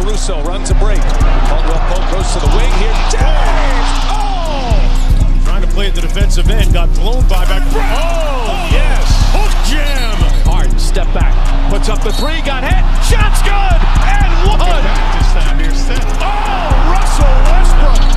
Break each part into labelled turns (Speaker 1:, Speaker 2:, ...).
Speaker 1: Caruso runs a break. Caldwell Pope goes to the wing here. James! Oh!
Speaker 2: Trying to play at the defensive end. Got blown by back.
Speaker 1: Oh, yes!
Speaker 2: Hook jam!
Speaker 1: Harden, step back. Puts up the three. Got hit. Shot's good! And one!
Speaker 2: Back this time here, Steph.
Speaker 1: Oh, Russell Westbrook!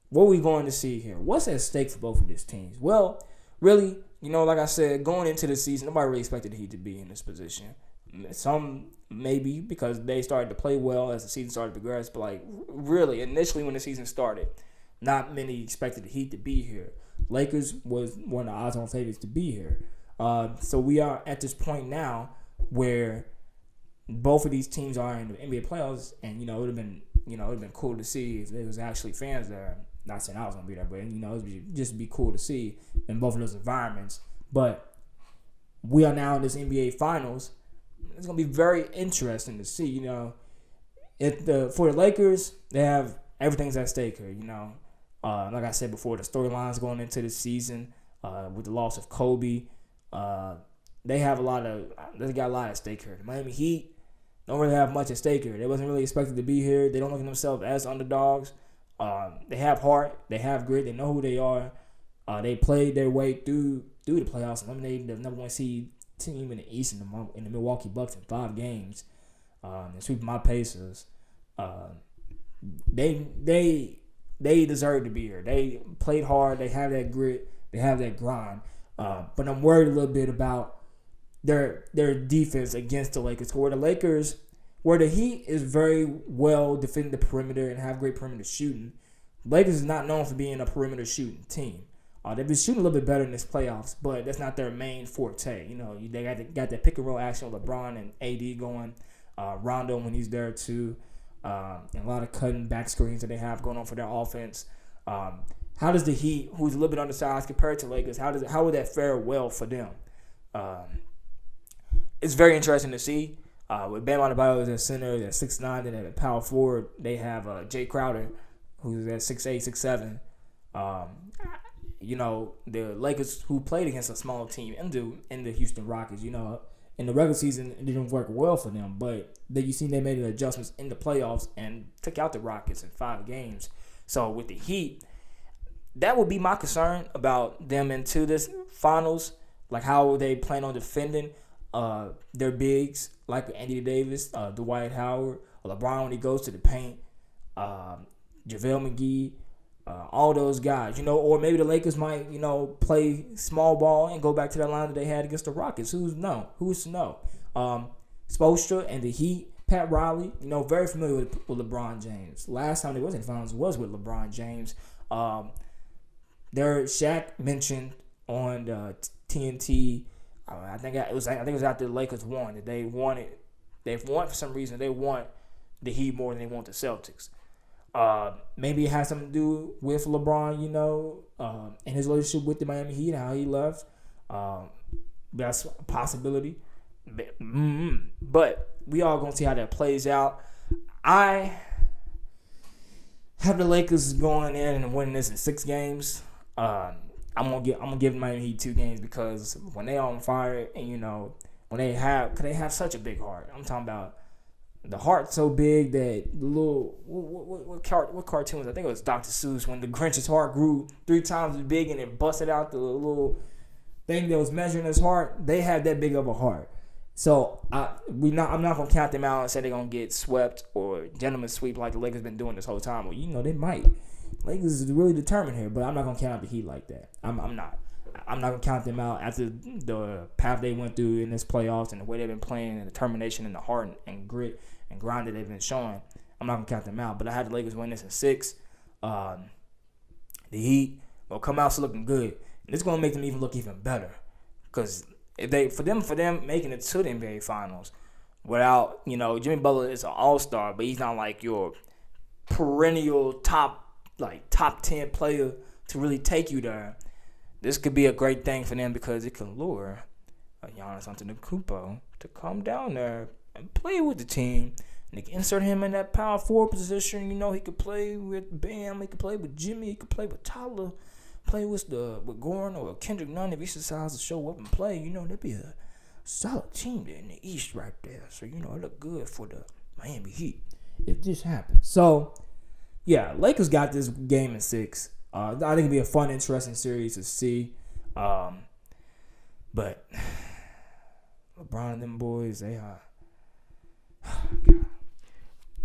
Speaker 3: What are we going to see here? What's at stake for both of these teams? Well, really, like I said, going into the season, nobody really expected the Heat to be in this position. Some maybe because they started to play well as the season started to progress, but really, initially when the season started, not many expected the Heat to be here. Lakers was one of the odds-on favorites to be here. So we are at this point now where both of these teams are in the NBA playoffs, and it would have been cool to see if there was actually fans there. Not saying I was gonna be there, but it would just be cool to see in both of those environments. But we are now in this NBA Finals. It's gonna be very interesting to see. For the Lakers, they have everything's at stake here. Like I said before, the storylines going into the season with the loss of Kobe, they got a lot at stake here. The Miami Heat don't really have much at stake here. They wasn't really expected to be here. They don't look at themselves as underdogs. They have heart. They have grit. They know who they are. They played their way through the playoffs, eliminating the number one seed team in the East in the Milwaukee Bucks in 5 games, and sweeping my Pacers. They deserve to be here. They played hard. They have that grit. They have that grind. But I'm worried a little bit about their defense against the Lakers. Where the Heat is very well defending the perimeter and have great perimeter shooting, Lakers is not known for being a perimeter shooting team. They've been shooting a little bit better in this playoffs, but that's not their main forte. They got that pick and roll action with LeBron and AD going, Rondo when he's there too, and a lot of cutting back screens that they have going on for their offense. How does the Heat, who's a little bit undersized compared to Lakers, how would that fare well for them? It's very interesting to see. With Bam Adebayo as their center, at 6'9", and at power forward, they have Jay Crowder, who's at 6'8", 6'7". The Lakers, who played against a small team in the Houston Rockets, in the regular season, it didn't work well for them. But you see they made the adjustments in the playoffs and took out the Rockets in 5 games. So with the Heat, that would be my concern about them into this finals, like how they plan on defending their bigs, like Anthony Davis, Dwight Howard, or LeBron when he goes to the paint, JaVale McGee, all those guys, or maybe the Lakers might, play small ball and go back to that line that they had against the Rockets. Who's to know? Spoelstra and the Heat, Pat Riley, very familiar with LeBron James. Last time they was in the finals was with LeBron James. Shaq mentioned on TNT. I think it was after the Lakers won that they want for some reason they want the Heat more than they want the Celtics. Maybe it has something to do with LeBron, and his relationship with the Miami Heat and how he left. That's a possibility. But we all gonna see how that plays out. I have the Lakers going in and winning this in 6 games. I'm gonna give Miami Heat 2 games because when they on fire and when they have such a big heart. I'm talking about the heart so big that the little what cartoons? I think it was Dr. Seuss when the Grinch's heart grew 3 times as big and it busted out the little thing that was measuring his heart. They had that big of a heart. So I'm not gonna count them out and say they're gonna get swept or gentleman sweep like the Lakers been doing this whole time. Well, they might. Lakers is really determined here, but I'm not gonna count out the Heat like that. I'm not gonna count them out after the path they went through in this playoffs and the way they've been playing and the determination and the heart and grit and grind that they've been showing. I'm not gonna count them out, but I had the Lakers win this in 6. The Heat will come out looking good, and it's gonna make them look even better because for them making it to the NBA Finals without Jimmy Butler is an all-star, but he's not like your perennial top 10 player to really take you there. This could be a great thing for them because it can lure Giannis Antetokounmpo to come down there and play with the team. And they can insert him in that power forward position. He could play with Bam. He could play with Jimmy. He could play with Tyler. play with Gordon or Kendrick Nunn, if he decides to show up and play, that'd be a solid team there in the East right there. So, it look good for the Miami Heat if this happens. So, yeah, Lakers got this game in 6. I think it'll be a fun, interesting series to see. But LeBron and them boys,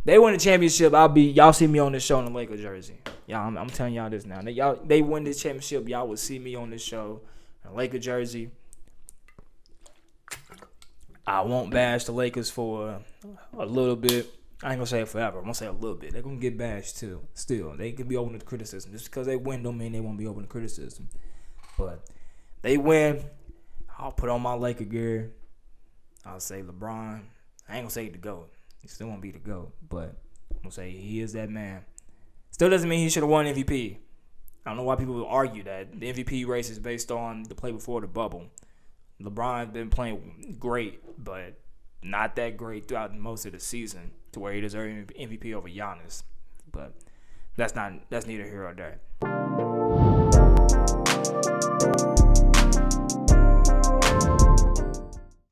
Speaker 3: they win the championship. Y'all see me on this show in the Lakers jersey. Y'all, I'm telling y'all this now. They win this championship. Y'all will see me on this show in a Lakers jersey. I won't bash the Lakers for a little bit. I ain't gonna say it forever. I'm gonna say a little bit. They're gonna get bashed too. Still, they can be open to criticism. Just because they win don't mean they won't be open to criticism. But they win. I'll put on my Laker gear. I'll say LeBron. I ain't gonna say the GOAT. He still won't be the GOAT, but I'm gonna say he is that man. Still doesn't mean he should have won MVP. I don't know why people would argue that. The MVP race is based on the play before the bubble. LeBron's been playing great, but not that great throughout most of the season to where he deserves MVP over Giannis. But that's neither here or there.